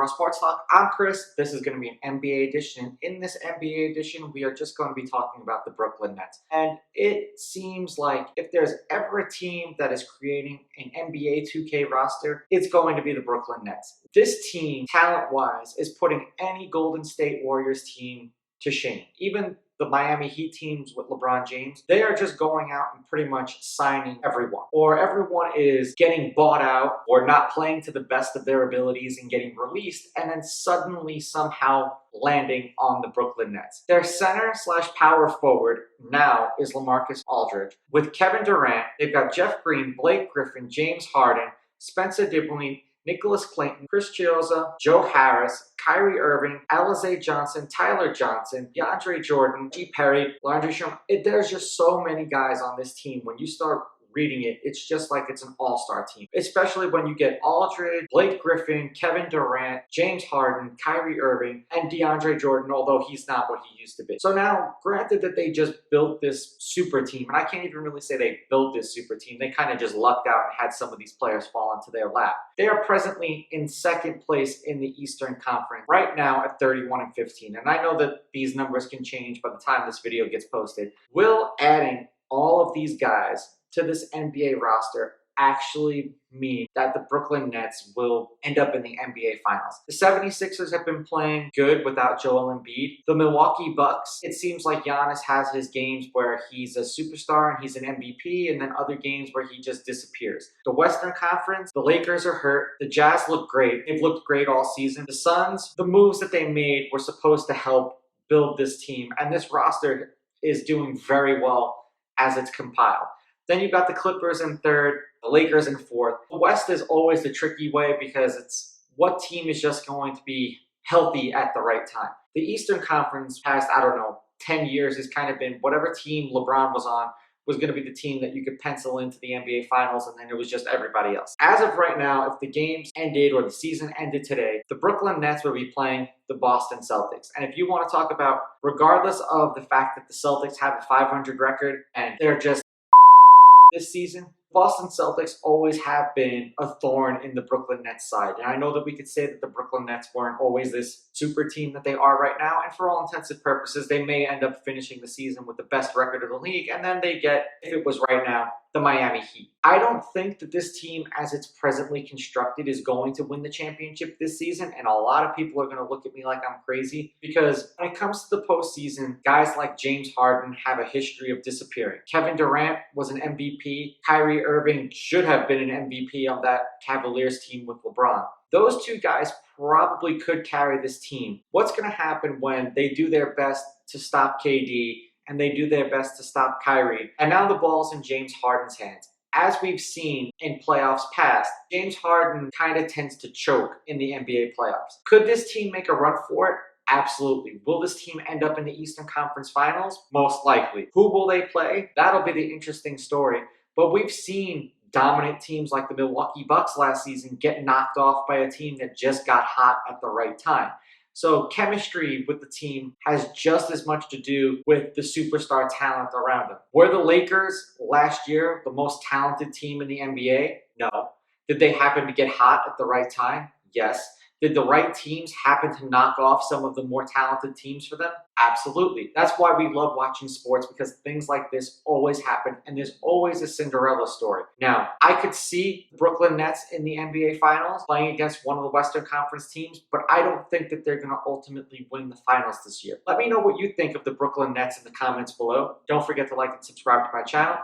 Raw Sports Talk. I'm Chris. This is going to be an NBA edition. In this NBA edition, we are just going to be talking about the Brooklyn Nets. And it seems like if there's ever a team that is creating an NBA 2K roster, it's going to be the Brooklyn Nets. This team, talent-wise, is putting any Golden State Warriors team to shame. Even the Miami Heat teams with LeBron James, they are just going out and pretty much signing everyone. Or everyone is getting bought out or not playing to the best of their abilities and getting released, and then suddenly somehow landing on the Brooklyn Nets. Their center slash power forward now is LaMarcus Aldridge. With Kevin Durant, they've got Jeff Green, Blake Griffin, James Harden, Spencer Dinwiddie, Nicholas Clayton, Chris Chiozza, Joe Harris, Kyrie Irving, Alize Johnson, Tyler Johnson, DeAndre Jordan, G. Perry, Landry Shamet. There's just so many guys on this team. When you start reading it, it's just like it's an all-star team, especially when you get Aldridge, Blake Griffin, Kevin Durant, James Harden, Kyrie Irving, and DeAndre Jordan, although he's not what he used to be. So now, granted that they just built this super team, and I can't even really say they built this super team, they kind of just lucked out and had some of these players fall into their lap. They are presently in second place in the Eastern Conference right now at 31-15, and I know that these numbers can change by the time this video gets posted. Will adding all of these guys to this NBA roster actually mean that the Brooklyn Nets will end up in the NBA Finals? The 76ers have been playing good without Joel Embiid. The Milwaukee Bucks, it seems like Giannis has his games where he's a superstar and he's an MVP, and then other games where he just disappears. The Western Conference, the Lakers are hurt. The Jazz look great. They've looked great all season. The Suns, the moves that they made were supposed to help build this team, and this roster is doing very well as it's compiled. Then you've got the Clippers in third, the Lakers in fourth. The West is always the tricky way because it's what team is just going to be healthy at the right time. The Eastern Conference past, 10 years has kind of been whatever team LeBron was on was going to be the team that you could pencil into the NBA Finals, and then it was just everybody else. As of right now, if the games ended or the season ended today, the Brooklyn Nets will be playing the Boston Celtics. And if you want to talk about, regardless of the fact that the Celtics have a 500 record and they're just this season, Boston Celtics always have been a thorn in the Brooklyn Nets side. And I know that we could say that the Brooklyn Nets weren't always this super team that they are right now. And for all intents and purposes, they may end up finishing the season with the best record of the league. And then they get, if it was right now, the Miami Heat. I don't think that this team, as it's presently constructed, is going to win the championship this season. And a lot of people are going to look at me like I'm crazy because when it comes to the postseason, guys like James Harden have a history of disappearing. Kevin Durant was an MVP. Kyrie Irving should have been an MVP on that Cavaliers team with LeBron. Those two guys probably could carry this team. What's going to happen when they do their best to stop KD and they do their best to stop Kyrie, and now the ball's in James Harden's hands? As we've seen in playoffs past, James Harden kind of tends to choke in the NBA playoffs. Could this team make a run for it? Absolutely. Will this team end up in the Eastern Conference Finals? Most likely. Who will they play? That'll be the interesting story. But we've seen dominant teams like the Milwaukee Bucks last season get knocked off by a team that just got hot at the right time. So chemistry with the team has just as much to do with the superstar talent around them. Were the Lakers last year the most talented team in the NBA? No. Did they happen to get hot at the right time? Yes. Did the right teams happen to knock off some of the more talented teams for them? Absolutely. That's why we love watching sports, because things like this always happen and there's always a Cinderella story. Now, I could see the Brooklyn Nets in the NBA Finals playing against one of the Western Conference teams, but I don't think that they're going to ultimately win the finals this year. Let me know what you think of the Brooklyn Nets in the comments below. Don't forget to like and subscribe to my channel.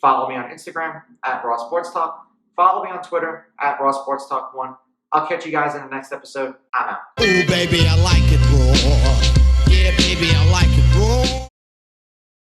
Follow me on Instagram at Raw Sports Talk. Follow me on Twitter at Raw Sports Talk 1. I'll catch you guys in the next episode. I'm out. Ooh, baby, I like it raw. Yeah, baby, I like it raw.